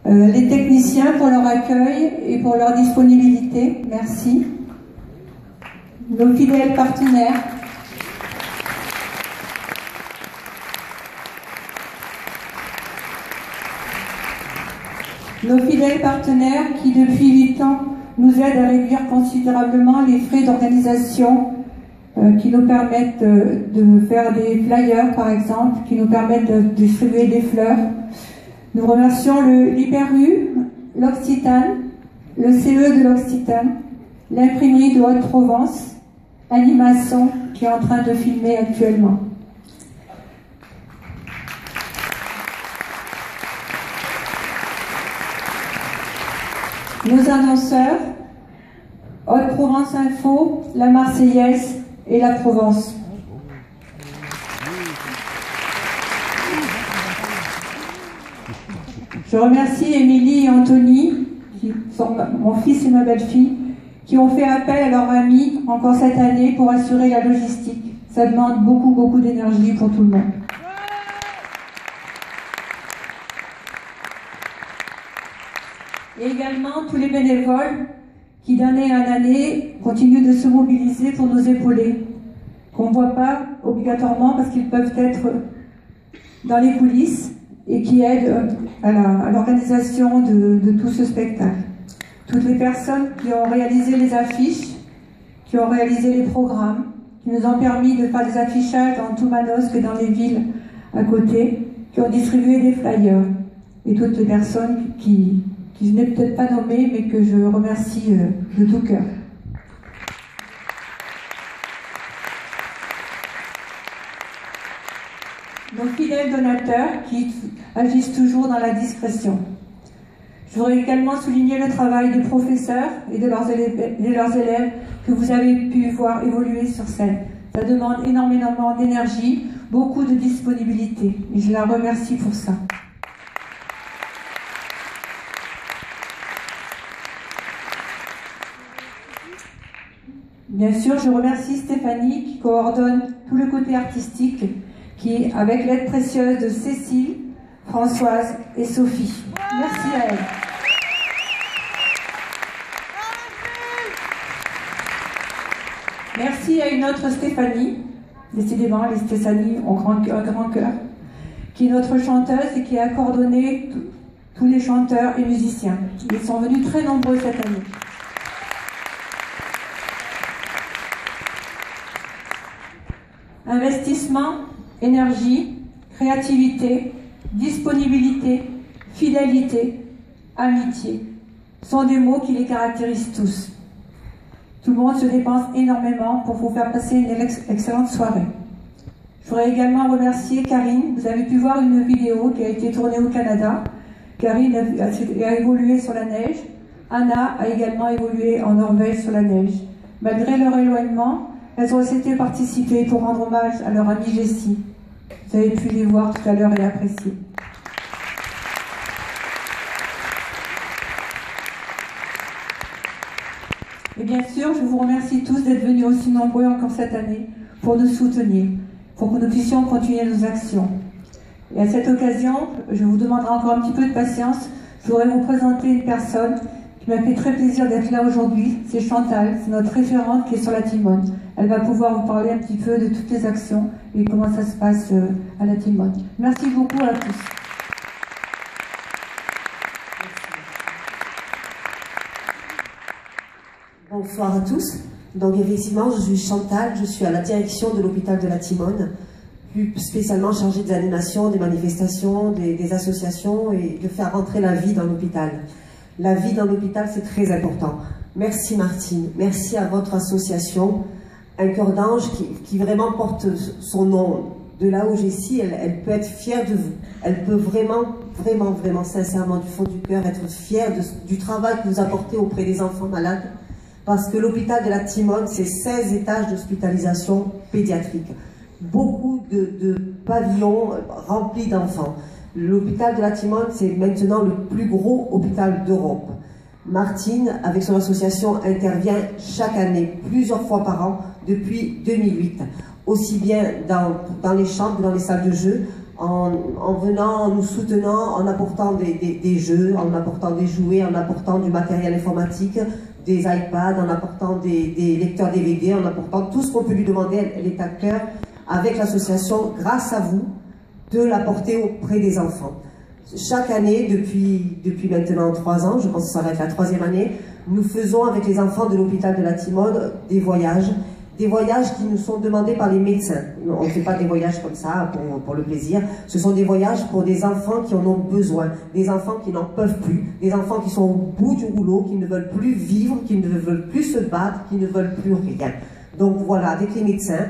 Les techniciens pour leur accueil et pour leur disponibilité, merci. Nos fidèles partenaires. Nos fidèles partenaires qui, depuis 8 ans, nous aident à réduire considérablement les frais d'organisation, qui nous permettent de faire des flyers, par exemple, qui nous permettent de distribuer des fleurs. Nous remercions l'Hyper-U, l'Occitane, le CE de l'Occitane, l'imprimerie de Haute-Provence, Animation, qui est en train de filmer actuellement. Nos annonceurs, Haute-Provence Info, la Marseillaise et la Provence. Je remercie Émilie et Anthony, qui sont mon fils et ma belle-fille, qui ont fait appel à leurs amis encore cette année pour assurer la logistique. Ça demande beaucoup d'énergie pour tout le monde. Et également tous les bénévoles qui d'année en année continuent de se mobiliser pour nous épauler, qu'on ne voit pas obligatoirement parce qu'ils peuvent être dans les coulisses et qui aident à l'organisation de tout ce spectacle. Toutes les personnes qui ont réalisé les affiches, qui ont réalisé les programmes, qui nous ont permis de faire des affichages dans tout Manosque et dans les villes à côté, qui ont distribué des flyers, et toutes les personnes qui je n'ai peut-être pas nommées, mais que je remercie de tout cœur. Nos fidèles donateurs qui agissent toujours dans la discrétion. Je voudrais également souligner le travail des professeurs et de leurs élèves que vous avez pu voir évoluer sur scène. Ça demande énormément d'énergie, beaucoup de disponibilité, et je la remercie pour ça. Bien sûr, je remercie Stéphanie qui coordonne tout le côté artistique, qui, avec l'aide précieuse de Cécile, Françoise et Sophie. Merci à elle. Merci à une autre Stéphanie, décidément les Stéphanie ont un grand cœur, qui est notre chanteuse et qui a coordonné tous les chanteurs et musiciens. Ils sont venus très nombreux cette année. Investissement, énergie, créativité, disponibilité, fidélité, amitié sont des mots qui les caractérisent tous. Tout le monde se dépense énormément pour vous faire passer une excellente soirée. Je voudrais également remercier Karine. Vous avez pu voir une vidéo qui a été tournée au Canada. Karine a évolué sur la neige. Anna a également évolué en Norvège sur la neige. Malgré leur éloignement, elles ont accepté participer pour rendre hommage à leur amie Jessie. Vous avez pu les voir tout à l'heure et apprécier. Et bien sûr, je vous remercie tous d'être venus aussi nombreux encore cette année pour nous soutenir, pour que nous puissions continuer nos actions. Et à cette occasion, je vous demanderai encore un petit peu de patience. Je voudrais vous présenter une personne qui m'a fait très plaisir d'être là aujourd'hui. C'est Chantal, c'est notre référente qui est sur la Timone. Elle va pouvoir vous parler un petit peu de toutes les actions et comment ça se passe à la Timone. Merci beaucoup à tous. Bonsoir à tous. Donc effectivement, je suis Chantal, je suis à la direction de l'hôpital de la Timone, plus spécialement chargée des animations, des manifestations, des associations et de faire rentrer la vie dans l'hôpital. La vie dans l'hôpital, c'est très important. Merci Martine, merci à votre association, Un Cœur d'Ange qui vraiment porte son nom. De là où Jessie, elle peut être fière de vous. Elle peut vraiment, sincèrement, du fond du cœur, être fière du travail que vous apportez auprès des enfants malades. Parce que l'hôpital de la Timone, c'est 16 étages d'hospitalisation pédiatrique. Beaucoup de pavillons remplis d'enfants. L'hôpital de la Timone, c'est maintenant le plus gros hôpital d'Europe. Martine, avec son association, intervient chaque année, plusieurs fois par an, depuis 2008. Aussi bien dans les chambres que dans les salles de jeu, en venant, en nous soutenant, en apportant des jeux, en apportant des jouets, en apportant du matériel informatique, des iPads, en apportant des lecteurs DVD, en apportant tout ce qu'on peut lui demander. Elle est à cœur avec l'association, grâce à vous, de l'apporter auprès des enfants. Chaque année, depuis maintenant 3 ans, je pense que ça va être la 3e année, nous faisons avec les enfants de l'hôpital de la Timone des voyages qui nous sont demandés par les médecins. On ne fait pas des voyages comme ça pour le plaisir, ce sont des voyages pour des enfants qui en ont besoin, des enfants qui n'en peuvent plus, des enfants qui sont au bout du rouleau, qui ne veulent plus vivre, qui ne veulent plus se battre, qui ne veulent plus rien. Donc voilà, avec les médecins,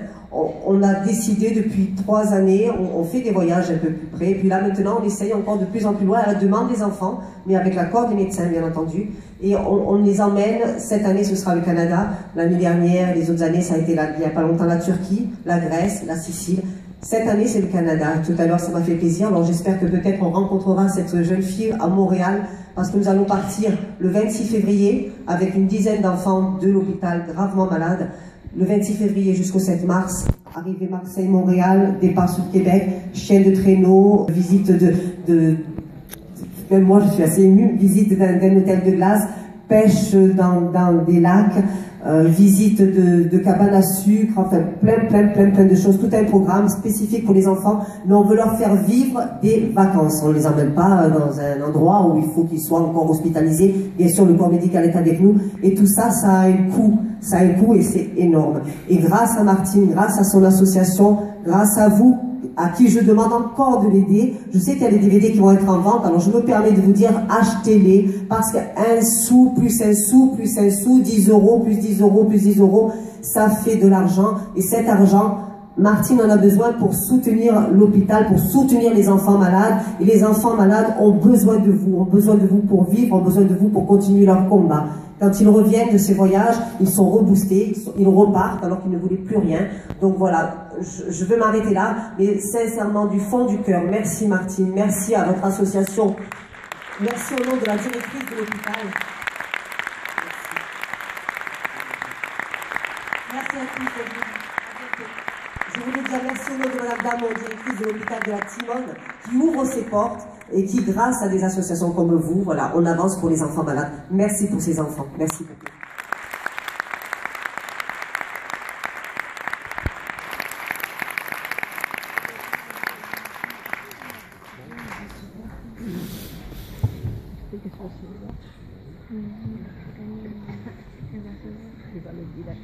on a décidé depuis 3 années, on fait des voyages un peu plus près, et puis là maintenant on essaye encore de plus en plus loin à la demande des enfants, mais avec l'accord des médecins bien entendu, et on les emmène. Cette année ce sera le Canada, l'année dernière, les autres années ça a été il n'y a pas longtemps la Turquie, la Grèce, la Sicile. Cette année c'est le Canada. Tout à l'heure ça m'a fait plaisir, alors j'espère que peut-être on rencontrera cette jeune fille à Montréal, parce que nous allons partir le 26 février avec une dizaine d'enfants de l'hôpital gravement malades. Le 26 février jusqu'au 7 mars, arrivée Marseille-Montréal, départ sur Québec, chien de traîneau, visite même moi je suis assez émue, visite d'un hôtel de glace, pêche dans des lacs, visite de cabanes à sucre, enfin plein de choses, tout un programme spécifique pour les enfants, mais on veut leur faire vivre des vacances. On ne les emmène pas dans un endroit où il faut qu'ils soient encore hospitalisés. Bien sûr, le corps médical est avec nous, et tout ça, ça a un coût et c'est énorme. Et grâce à Martine, grâce à son association, grâce à vous, à qui je demande encore de l'aider. Je sais qu'il y a des DVD qui vont être en vente, alors je me permets de vous dire, achetez-les, parce qu'un sou, plus un sou, plus un sou, 10 euros, plus 10 euros, plus 10 euros, ça fait de l'argent, et cet argent, Martine en a besoin pour soutenir l'hôpital, pour soutenir les enfants malades, et les enfants malades ont besoin de vous pour vivre, ont besoin de vous pour continuer leur combat. Quand ils reviennent de ces voyages, ils sont reboostés, ils repartent alors qu'ils ne voulaient plus rien. Donc voilà, je veux m'arrêter là, mais sincèrement, du fond du cœur, merci Martine, merci à votre association, merci au nom de la directrice de l'hôpital. Merci à tous. Je voulais dire merci au nom de Madame Damon, directrice de l'hôpital de la Timone, qui ouvre ses portes et qui, grâce à des associations comme vous, voilà, on avance pour les enfants malades. Merci pour ces enfants. Merci beaucoup. Il va le dire.